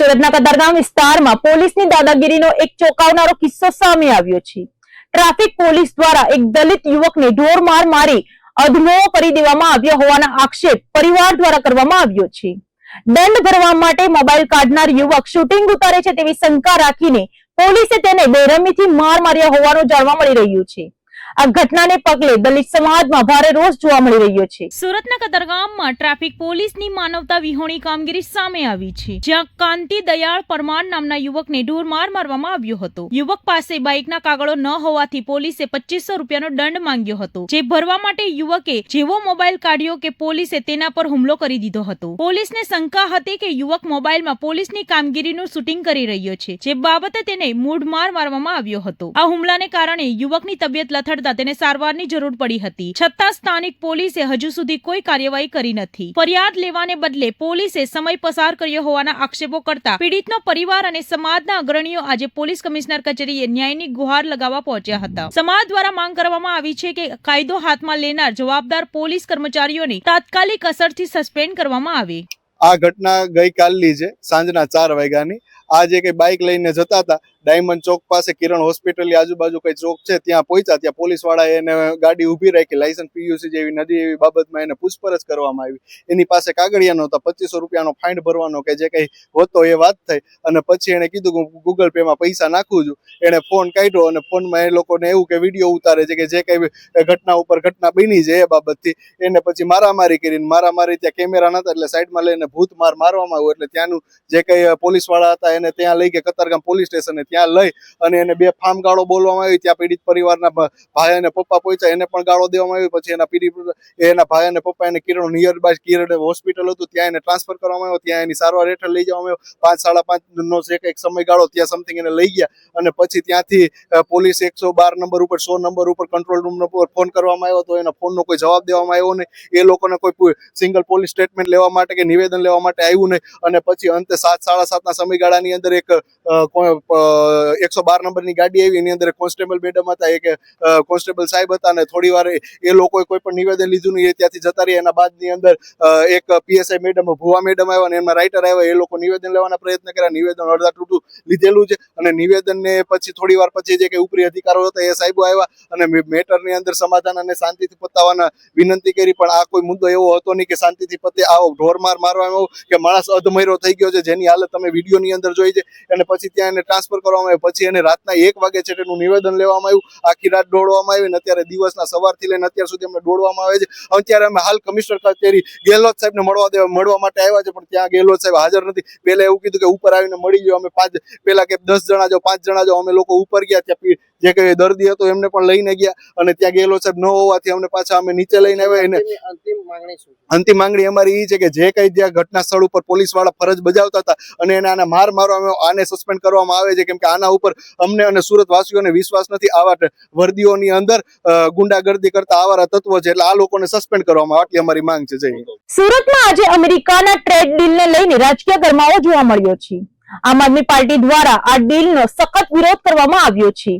સુરતના કતારગામ વિસ્તારમાં પોલીસની દાદાગીરીનો એક ચોંકાવનારો કિસ્સો સામે આવ્યો છે। ટ્રાફિક પોલીસ દ્વારા એક દલિત યુવકને ઢોર માર મારી અધમો કરી દેવામાં આવ્યો હોવાના આક્ષેપ પરિવાર દ્વારા કરવામાં આવ્યો છે। દંડ ભરવા માટે મોબાઈલ કાઢનાર યુવક શૂટિંગ ઉતારે છે તેવી શંકા રાખીને પોલીસે તેને બેરહમીથી માર માર્યા હોવાનું જાણવા મળી રહ્યું છે। આ ઘટનાને પગલે દલિત સમાજમાં ભારે રોષ જોવા મળી રહ્યો છે। સુરતના કતારગામમાં ટ્રાફિક પોલીસની માનવતા વિહોણી કામગીરી સામે આવી છે, જ્યાં કાંતિ દયાળ પરમાર નામના યુવકને ઢોર માર મારવામાં આવ્યો હતો। યુવક પાસે બાઇકના કાગળો ન હોવાથી પોલીસે 2500 રૂપિયાનો દંડ માંગ્યો હતો, જે ભરવા માટે યુવકે જેવો મોબાઈલ કાઢ્યો કે પોલીસે તેના પર હુમલો કરી દીધો હતો। પોલીસને શંકા હતી કે યુવક મોબાઈલમાં પોલીસની કામગીરીનું શૂટિંગ કરી રહ્યો છે, જે બાબતે તેને મૂઢમાર મારવામાં આવ્યો હતો। આ હુમલાને કારણે યુવકની તબિયત લથડતા તેને સારવારની જરૂર પડી હતી, છતાં સ્થાનિક પોલીસે હજુ સુધી કોઈ કાર્યવાહી કરી નથી। ફરિયાદ લેવાને બદલે પોલીસે સમય પસાર કર્યો હોવાના આક્ષેપો કરતા પીડિતનો પરિવાર અને સમાજના અગ્રણીઓ આજે પોલીસ કમિશનર કચેરીએ ન્યાયની ગુહાર લગાવવા પહોંચ્યા હતા। સમાજ દ્વારા માંગ કરવામાં આવી છે કે કાયદો હાથમાં લેનાર જવાબદાર પોલીસ કર્મચારીઓને તાત્કાલિક અસરથી સસ્પેન્ડ કરવામાં આવે। આ ઘટના ગઈકાલની છે, સાંજના 4 વાગ્યાની। આ જે કઈ બાઇક લઈને જતા હતા ડાયમંડ ચોક પાસે કિરણ હોસ્પિટલની આજુબાજુ કઈ ચોક છે ત્યાં પહોંચ્યા। ત્યાં પોલીસ વાળાએ એને ગાડી ઊભી રાખી, લાયસન્સ પીયુસી જેવી નથી એવી બાબતમાં એને પૂછપરછ કરવામાં આવી। એની પાસે કાગળિયા નહોતા, 2500 રૂપિયાનો ફાઇન ભરવાનો કે જે કઈ હોતો એ વાત થઈ। અને પછી એને કીધું કે ગૂગલ પે માં પૈસા નાખું છું। એને ફોન કાઢ્યો અને ફોનમાં એ લોકોને એવું કે વિડીયો ઉતારે છે કે જે કઈ ઘટના ઉપર ઘટના બની છે એ બાબતથી એને પછી મારામારી કરીને ત્યાં કેમેરા નતા એટલે સાઈડમાં લઈને ભૂત મારવામાં આવ્યું। એટલે ત્યાંનું જે કઈ પોલીસ વાળા હતા એને ત્યાં લઈ ગયા કતારગામ પોલીસ સ્ટેશને, ત્યાં લઈ અને એને બે ફામ ગાળો બોલવામાં આવી। ત્યાં પીડિત પરિવારના ભાઈ અને પપ્પા પહોંચ્યા, એને પણ ગાળો દેવામાં આવી। પછી એના ભાઈ અને પપ્પા એને કિરણ નિયર બાય કિરણ હોસ્પિટલ હતું ત્યાં એને ટ્રાન્સફર કરવામાં આવ્યો, ત્યાં એની સારવાર હેઠળ લઈ જવામાં આવ્યો। 5-5:30 નો એક સમયગાળો ત્યાં સમથિંગ એને લઈ ગયા અને પછી ત્યાંથી પોલીસ 112 નંબર ઉપર 100 નંબર ઉપર કંટ્રોલ રૂમ ઉપર ફોન કરવામાં આવ્યો, તો એના ફોનનો કોઈ જવાબ દેવામાં આવ્યો નહીં। એ લોકોને કોઈ સિંગલ પોલીસ સ્ટેટમેન્ટ લેવા માટે કે નિવેદન લેવા માટે આવ્યું નહીં। અને પછી અંતે 7-7:30 ના સમયગાળાની અંદર એક 112 નંબરની ગાડી આવી, એની અંદર કોન્સ્ટેબલ મેડમ હતા, એક કોન્સ્ટેબલ સાહેબ હતા અને થોડી વાર એ લોકોએ કોઈ પણ નિવેદન લીધું નહીં, એ ત્યાંથી જતા રહ્યા। એના બાદની અંદર એક પીએસઆઈ મેડમ ભુવા મેડમ આવ્યા અને એમાં રાઇટર આવ્યા, એ લોકો નિવેદન લેવાના પ્રયત્ન કર્યા। નિવેદન અડધા તૂટું લીધેલું છે અને નિવેદનને પછી થોડી વાર પછી જે કે ઉપરી અધિકારો હતા એ સાહેબો આવ્યા અને મેટરની અંદર સમાધાન અને શાંતિથી પતાવવાના વિનંતી કરી। પણ આ કોઈ મુદ્દો એવો હતો નહીં કે શાંતિથી પતે। આવો ઢોરમાર મારવામાં આવ્યો કે માણસ અધમર્યો થઈ ગયો છે, જેની હાલત તમે વિડીયોની અંદર જોઈ છે। અને પછી ત્યાં એને ટ્રાન્સફર કરવામાં આવ્યું। પછી એને રાતના 1 વાગે છે તેનું નિવેદન લેવામાં આવ્યું, આખી રાત દોડવામાં આવી અને અત્યારે દિવસના સવારથી લઈને અત્યાર સુધી અમને દોડવામાં આવે છે। અત્યારે અમે હાલ કમિશનર કચેરી ગેહલોત સાહેબને મળવા માટે આવ્યા છે, પણ ત્યાં ગેહલોત સાહેબ હાજર નથી। પહેલા એવું કીધું કે ઉપર આવીને મળી ગયો। અમે 10 જણા જાઓ, 5 જણા જાઓ, અમે લોકો ઉપર ગયા, ત્યાં જે કઈ દર્દી હતો એમને પણ લઈને ગયા અને ત્યાં ગેહલોત સાહેબ ન હોવાથી અમને પાછા અમે નીચે લઈને આવ્યા। એને અંતિમ માંગણી અમારી એ છે કે જે કઈ જ્યાં ઘટના સ્થળ ઉપર પોલીસ વાળા ફરજ બજાવતા હતા અને એને આને મારવામાં આને સસ્પેન્ડ કરવામાં આવે છે, કેમ કે આના ઉપર અમને અને સુરત વાસીઓને વિશ્વાસ નથી। આવા વર્દીઓની અંદર ગુંડાગર્દી કરતા આવારા તત્વો છે, એટલે આ લોકોને સસ્પેન્ડ કરવામાં આવે, આટલી અમારી માંગ છે। જય સુરતમાં આજે અમેરિકાના ટ્રેડ ડીલને લઈને રાજકીય ગરમાવો જોવા મળ્યો છે। આમ આદમી પાર્ટી દ્વારા આ ડીલનો સખત વિરોધ કરવામાં આવ્યો છે।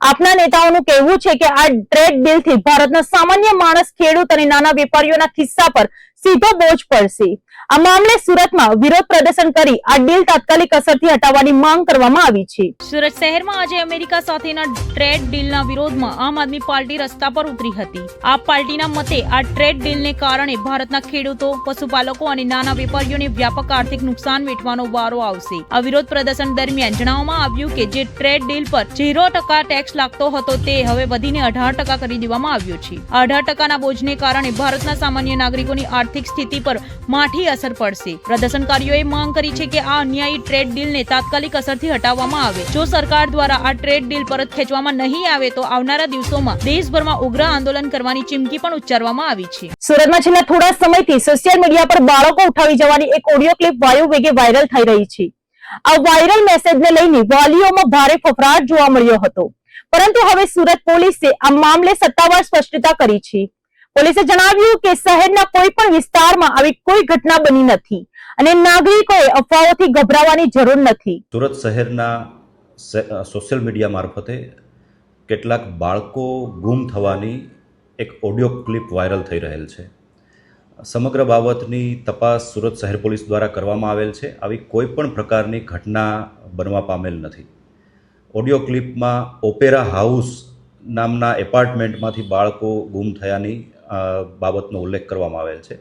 આપના નેતાઓનું કહેવું છે કે આ ટ્રેડ ડીલથી ભારતના સામાન્ય માણસ, ખેડૂત અને નાના વેપારીઓના ખિસ્સા પર સીધો બોજ પડશે। આ મામલે સુરતમાં વિરોધ પ્રદર્શન કરી આ ડીલ તાત્કાલિક અસરથી હટાવવાની માંગ કરવામાં આવી છે। સુરત શહેરમાં આજે અમેરિકા સાથેના ટ્રેડ ડીલના વિરોધમાં આમ આદમી પાર્ટી રસ્તા પર ઉતરી હતી। આ પાર્ટીના મતે આ ટ્રેડ ડીલને કારણે ભારતના ખેડૂતો, પશુપાલકો અને નાના વેપારીઓને વ્યાપક આર્થિક નુકસાન વેઠવાનો વારો આવશે। આ વિરોધ પ્રદર્શન દરમિયાન જણાવવામાં આવ્યું કે જે ટ્રેડ ડીલ પર 0% ટેક્સ લાગતો હતો તે હવે વધીને 18% કરી દેવામાં આવ્યો છે। 18%ના બોજને કારણે ભારતના સામાન્ય નાગરિકોની આર્થિક સ્થિતિ પર માઠી અસર પડશે। પ્રદર્શનકારીઓએ માંગ કરી છે કે આ અન્યાયી ટ્રેડ ડીલને તાત્કાલિક અસરથી હટાવવામાં આવે। જો સરકાર દ્વારા આ ટ્રેડ ડીલ પરત ખેંચવામાં નહીં આવે તો આવનારા દિવસોમાં દેશભરમાં ઉગ્ર આંદોલન કરવાની ચીમકી પણ ઉચ્ચારવામાં આવી છે। સુરતમાં છેલ્લા થોડા સમયથી સોશિયલ મીડિયા પર બાળકો ઉઠાવી જવાની એક ઓડિયો ક્લિપ વાયુ વેગે વાયરલ થઈ રહી છે। આ વાયરલ મેસેજને લઈને વાલીઓમાં ભારે ફફડાટ જોવા મળ્યો હતો, પરંતુ હવે સુરત પોલીસે આ મામલે સત્તાવાર સ્પષ્ટતા કરી છે। પોલીસે જણાવ્યું કે શહેરના કોઈ પણ વિસ્તારમાં આવી કોઈ ઘટના બની નથી અને નાગરિકોએ અફવાઓથી ગભરાવાની જરૂર નથી। સુરત શહેરના સોશિયલ મીડિયા મારફતે કેટલાક બાળકો ગુમ થવાની એક ઓડિયો ક્લિપ વાયરલ થઈ રહેલ છે। સમગ્ર બાબતની તપાસ સુરત શહેર પોલીસ દ્વારા કરવામાં આવેલ છે. આવી કોઈ પણ પ્રકારની ઘટના બનવા પામેલ નથી. ઓડિયો ક્લિપમાં ઓપેરા હાઉસ નામના એપાર્ટમેન્ટમાંથી બાળકો ગુમ થયાની બાબતનો ઉલ્લેખ કરવામાં આવેલ છે.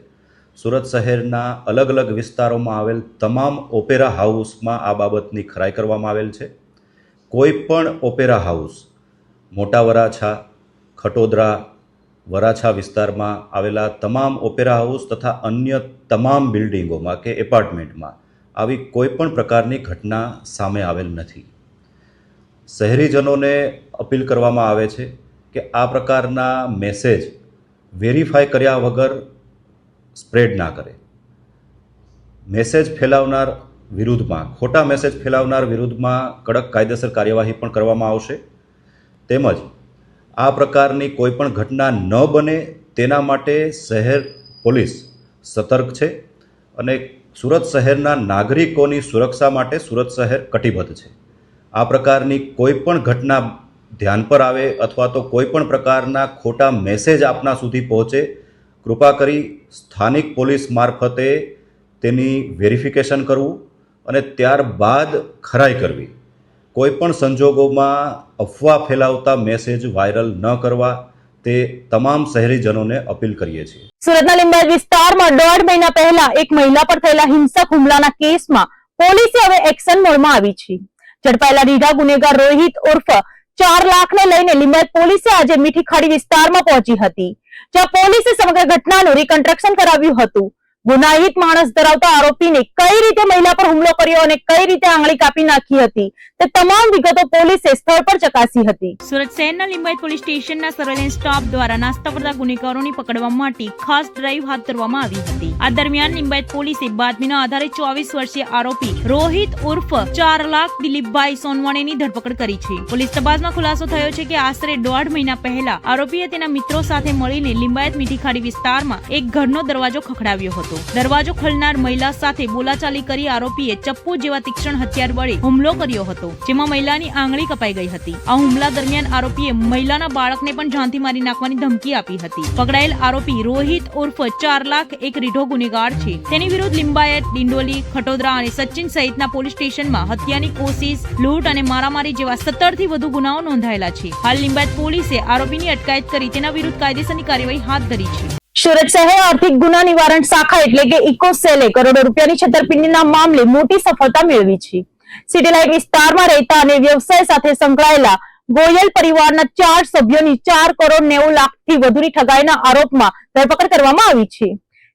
સુરત શહેરના અલગ અલગ વિસ્તારોમાં આવેલ તમામ ઓપેરા હાઉસમાં આ બાબતની ખરાઈ કરવામાં આવેલ છે. કોઈ પણ ઓપેરા હાઉસ મોટા વરાછા, ખટોદરા, વરાછા વિસ્તારમાં આવેલા તમામ ઓપેરા હાઉસ તથા અન્ય તમામ બિલ્ડિંગોમાં કે એપાર્ટમેન્ટમાં આવી કોઈ પણ પ્રકારની ઘટના સામે આવેલ નથી. શહેરીજનોને અપીલ કરવામાં આવે છે કે આ પ્રકારના મેસેજ વેરીફાઈ કર્યા વગર સ્પ્રેડ ના કરે. મેસેજ ફેલાવનાર વિરુદ્ધમાં, ખોટા મેસેજ ફેલાવનાર વિરુદ્ધમાં કડક કાયદેસર કાર્યવાહી પણ કરવામાં આવશે. તેમજ આ પ્રકારની કોઈ પણ ઘટના ન બને તેના માટે શહેર પોલીસ સતર્ક છે અને સુરત શહેરના નાગરિકોની સુરક્ષા માટે સુરત શહેર કટિબદ્ધ છે. આ પ્રકારની કોઈ પણ ઘટના ધ્યાન પર આવે અથવા તો કોઈ પણ પ્રકારના ખોટા મેસેજ આપના સુધી પહોંચે, કૃપા કરી સ્થાનિક પોલીસ મારફતે તેની વેરિફિકેશન કરવું અને ત્યારબાદ ખરાઈ કરવી. કોઈ પણ સંજોગોમાં અફવા ફેલાવતા મેસેજ વાયરલ ન કરવા, તે તમામ શહેરીજનોને અપીલ કરીએ છીએ. સુરતના લીંબાયત વિસ્તારમાં 1.5 મહિના પહેલા એક મહિલા પર થયેલા હિંસક હુમલાના કેસમાં પોલીસે હવે એક્શન મોડમાં આવી છે. ઝડપાયેલા રીઢા ગુનેગાર રોહિત ઉર્ફ 4 લાખને લઈને લીંબાયત પોલીસે આજે મીઠી ખાડી વિસ્તારમાં પહોંચી હતી, જ્યાં પોલીસે સમગ્ર ઘટનાનું રિકન્સ્ટ્રક્શન કરાવ્યું હતું. ગુનાહિત માણસ ધરાવતા આરોપીને કઈ રીતે મહિલા પર હુમલો કર્યો અને કઈ રીતે આંગળી કાપી નાખી હતી તે તમામ વિગતો પોલીસે સ્થળ પર ચકાસી હતી. સુરત શહેરના લીંબાયત પોલીસ સ્ટેશનના સર્વેલન્સ સ્ટાફ દ્વારા નાસ્તા કરતા ગુનેગારોને પકડવા માટે ખાસ ડ્રાઈવ હાથ ધરવામાં આવી હતી. આ દરમિયાન લીંબાયત પોલીસે બાતમીના આધારે 24 વર્ષીય આરોપી રોહિત ઉર્ફ 4 લાખ દિલીપભાઈ સોનવાણીની ધરપકડ કરી છે. પોલીસ તપાસમાં ખુલાસો થયો છે કે આશરે 1.5 મહિના પહેલા આરોપીએ તેના મિત્રો સાથે મળીને લીંબાયત મીઠી ખાડી વિસ્તારમાં એક ઘરનો દરવાજો ખખડાવ્યો હતો. દરવાજો ખોલનાર મહિલા સાથે બોલાચાલી કરી આરોપીએ ચપ્પુ જેવા તીક્ષ્ણ હથિયાર વડે હુમલો કર્યો હતો, જેમાં મહિલાની આંગળી કપાઈ ગઈ હતી. આ હુમલા દરમિયાન આરોપીએ મહિલાના બાળકને પણ જાનથી મારી નાખવાની ધમકી આપી હતી. પકડાયેલ આરોપી રોહિત ઉર્ફ 4 લાખ એક રીઢો ગુનેગાર છે. તેની વિરુદ્ધ લીંબાયત, ડિંડોલી, ખટોદરા અને સચિન સહિતના પોલીસ સ્ટેશનમાં હત્યાની કોશિશ, લૂંટ અને મારામારી જેવા 17 થી વધુ ગુનાઓ નોંધાયેલા છે. હાલ લીંબાયત પોલીસે આરોપીની અટકાયત કરી તેના વિરુદ્ધ કાયદેસરની કાર્યવાહી હાથ ધરી છે. સુરત શહેર આર્થિક ગુના નિવારણ શાખા એટલે કે ઇકોસેલે કરોડો રૂપિયાની છેતરપિંડીના મામલે મોટી સફળતા મેળવી છે. સિટી લાઇટ વિસ્તારમાં રહેતા અને વ્યવસાય સાથે સંકળાયેલા ગોયલ પરિવારના 4 સભ્યોની 4 કરોડ 90 લાખથી વધુની ઠગાઈના આરોપમાં ધરપકડ કરવામાં આવી છે.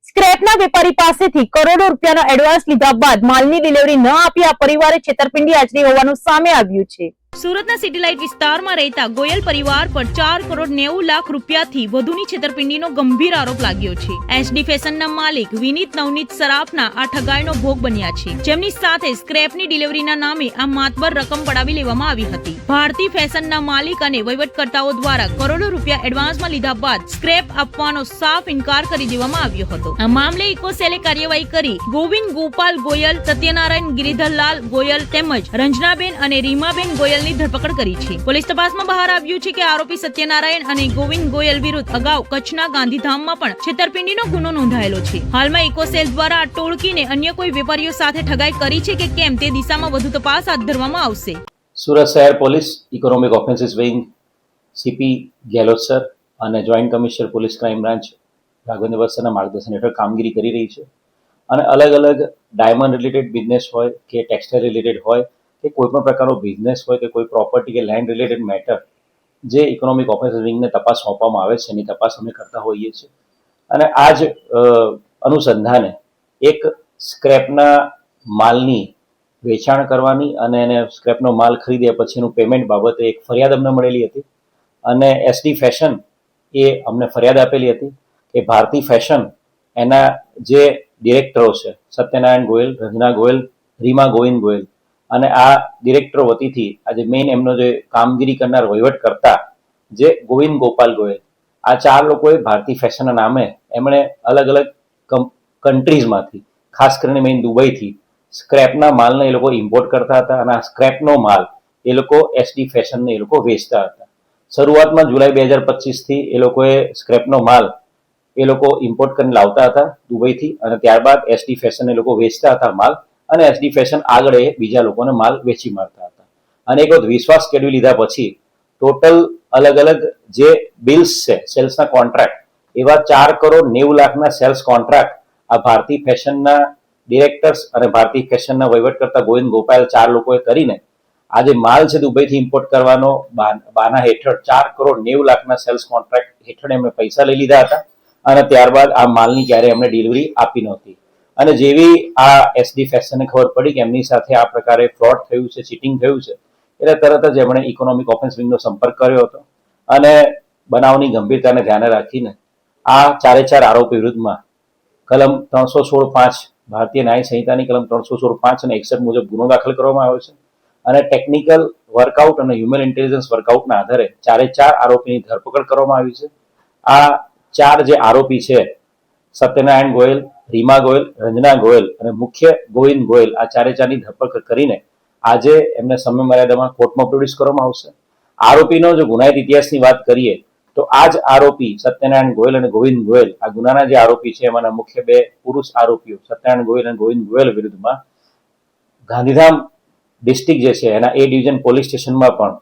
સ્ક્રેપના વેપારી પાસેથી કરોડો રૂપિયાનો એડવાન્સ લીધા બાદ માલની ડિલિવરી ન આપી આ પરિવારે છેતરપિંડી આચરી હોવાનું સામે આવ્યું છે. સુરતના સિટી લાઇટ વિસ્તારમાં રહેતા ગોયલ પરિવાર પર 4 કરોડ 90 લાખ રૂપિયાથી વધુની છેતરપિંડીનો ગંભીર આરોપ લાગ્યો છે. એસડી ફેશનના માલિક વિનીત નવનીત સરાફના આ ઠગાઈનો ભોગ બન્યા છે, જેમની સાથે સ્ક્રેપની ડિલિવરીના નામે આ માતબર રકમ પડાવી લેવામાં આવી હતી. ભારતી ફેશનના માલિક અને વહીવટકર્તાઓ દ્વારા કરોડો રૂપિયા એડવાન્સમાં લીધા બાદ સ્ક્રેપ આપવાનો સાફ ઇનકાર કરી દેવામાં આવ્યો હતો. આ મામલે ઇકોસેલે કાર્યવાહી કરી ગોવિંદ ગોપાલ ગોયલ, સત્યનારાયણ ગિરિધરલાલ ગોયલ તેમજ રંજનાબેન અને રીમાબેન ગોયલ ધરપકડ કરી છે. પોલીસ તપાસમાં બહાર આવ્યું છે કે આરોપી સત્યનારાયણ અને ગોવિંદ ગોયલ વિરુદ્ધ અગાઉ કચ્છના ગાંધીધામમાં પણ છેતરપિંડીનો ગુનો નોંધાયેલો છે. હાલમાં ઇકોસેલ દ્વારા આ ટોળકીને અન્ય કોઈ વેપારીઓ સાથે ઠગાઈ કરી છે કે કેમ તે દિશામાં વધુ તપાસ હાથ ધરવામાં આવશે. સુરત શહેર police economic offences wing CP Gehlot sir અને joint commissioner police crime branch Raghavendra વત્સના માર્ગદર્શન હેઠળ કામગીરી કરી રહી છે અને અલગ અલગ ડાયમંડ રિલેટેડ બિઝનેસ હોય કે ટેક્સટાઇલ રિલેટેડ હોય કે કોઈ પણ પ્રકારનો બિઝનેસ હોય કે કોઈ પ્રોપર્ટી કે લેન્ડ રિલેટેડ મેટર જે ઇકોનોમિક ઓફેન્સીસ વિંગને તપાસ સોંપવામાં આવે છે એની તપાસ અમે કરતા હોઈએ છીએ. અને આ જ અનુસંધાને એક સ્ક્રેપના માલની વેચાણ કરવાની અને એને સ્ક્રેપનો માલ ખરીદ્યા પછીનું પેમેન્ટ બાબતે એક ફરિયાદ અમને મળેલી હતી અને એસડી ફેશન એ અમને ફરિયાદ આપેલી હતી કે ભારતી ફેશન એના જે ડિરેક્ટરો છે સત્યનારાયણ ગોયલ, રંજના ગોયલ, રીમા ગોવિંદ ગોયલ અને આ ડિરેક્ટરો વતીથી આજે મેઇન એમનો જે કામગીરી કરનાર વહીવટ કરતા જે ગોવિંદ ગોપાલ ગોયલ, આ 4 લોકોએ ભારતી ફેશનના નામે એમણે અલગ અલગ કન્ટ્રીઝમાંથી ખાસ કરીને મેઇન દુબઈથી સ્ક્રેપના માલને એ લોકો ઇમ્પોર્ટ કરતા હતા અને આ સ્ક્રેપનો માલ એ લોકો એસડી ફેશનને એ લોકો વેચતા હતા. શરૂઆતમાં જુલાઈ 2025થી એ લોકોએ સ્ક્રેપનો માલ એ લોકો ઇમ્પોર્ટ કરીને લાવતા હતા દુબઈથી, અને ત્યારબાદ એસડી ફેશન એ લોકો વેચતા હતા માલ, અને એસડી ફેશન આગળ એ બીજા લોકોને માલ વેચી મારતા હતા. અને એક વખત વિશ્વાસ કેળવી લીધા પછી ટોટલ અલગ અલગ જે બિલ્સ છે, સેલ્સના કોન્ટ્રાક્ટ, એવા 4,90,00,000 સેલ્સ કોન્ટ્રાક્ટ આ ભારતી ફેશનના ડિરેક્ટર્સ અને ભારતી ફેશનના વહીવટ કરતા ગોવિંદ ગોપાલ 4 લોકોએ કરીને આ જે માલ છે દુબઈથી ઇમ્પોર્ટ કરવાનો બાના હેઠળ 4,90,00,000 સેલ્સ કોન્ટ્રાક્ટ હેઠળ એમણે પૈસા લઈ લીધા હતા, અને ત્યારબાદ આ માલની ક્યારે એમણે ડિલિવરી આપી નહોતી. અને જેવી આ એસડી ફેશનને ખબર પડી કે એમની સાથે આ પ્રકારે ફ્રોડ થયું છે, ચીટિંગ થયું છે, એટલે તરત જ એમણે ઇકોનોમિક ઓફેન્સ વિંગનો સંપર્ક કર્યો હતો, અને બનાવની ગંભીરતાને ધ્યાને રાખીને આ 4 આરોપી વિરુદ્ધમાં કલમ 316(5) ભારતીય ન્યાય સંહિતાની કલમ 316(5) અને 61 મુજબ ગુનો દાખલ કરવામાં આવ્યો છે. અને ટેકનિકલ વર્કઆઉટ અને હ્યુમન ઇન્ટેલિજન્સ વર્કઆઉટના આધારે 4 આરોપીની ધરપકડ કરવામાં આવી છે. આ 4 જે આરોપી છે, સત્યનારાયણ ગોયલ, રીમા ગોયલ, રંજના ગોયલ અને મુખ્ય ગોવિંદ ગોયલ, આ 4ની ધરપકડ કરીને આજે એમને સમય મર્યાદામાં કોર્ટમાં પ્રોડ્યુસ કરવામાં આવશે. આરોપીનો જો ગુનાહિત ઇતિહાસની વાત કરીએ તો આ જ આરોપી સત્યનારાયણ ગોયલ અને ગોવિંદ ગોયલ, આ ગુનાના જે આરોપી છે એમાંના મુખ્ય 2 પુરુષ આરોપીઓ સત્યનારાયણ ગોયલ અને ગોવિંદ ગોયલ વિરુદ્ધમાં ગાંધીધામ ડિસ્ટ્રિક્ટ જે છે એના એ ડિવિઝન પોલીસ સ્ટેશનમાં પણ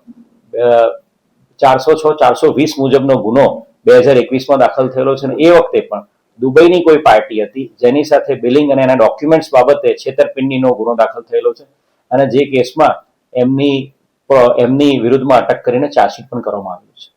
406-420 મુજબનો ગુનો 2021માં દાખલ થયેલો છે. અને એ વખતે પણ દુબઈની કોઈ પાર્ટી હતી જેની સાથે બિલિંગ અને એના ડોક્યુમેન્ટ્સ બાબતે છેતરપિંડીનો ગુનો દાખલ થયેલો છે, અને જે કેસમાં એમની વિરુદ્ધમાં અટક કરીને ચાર્જશીટ પણ કરવામાં આવ્યું છે.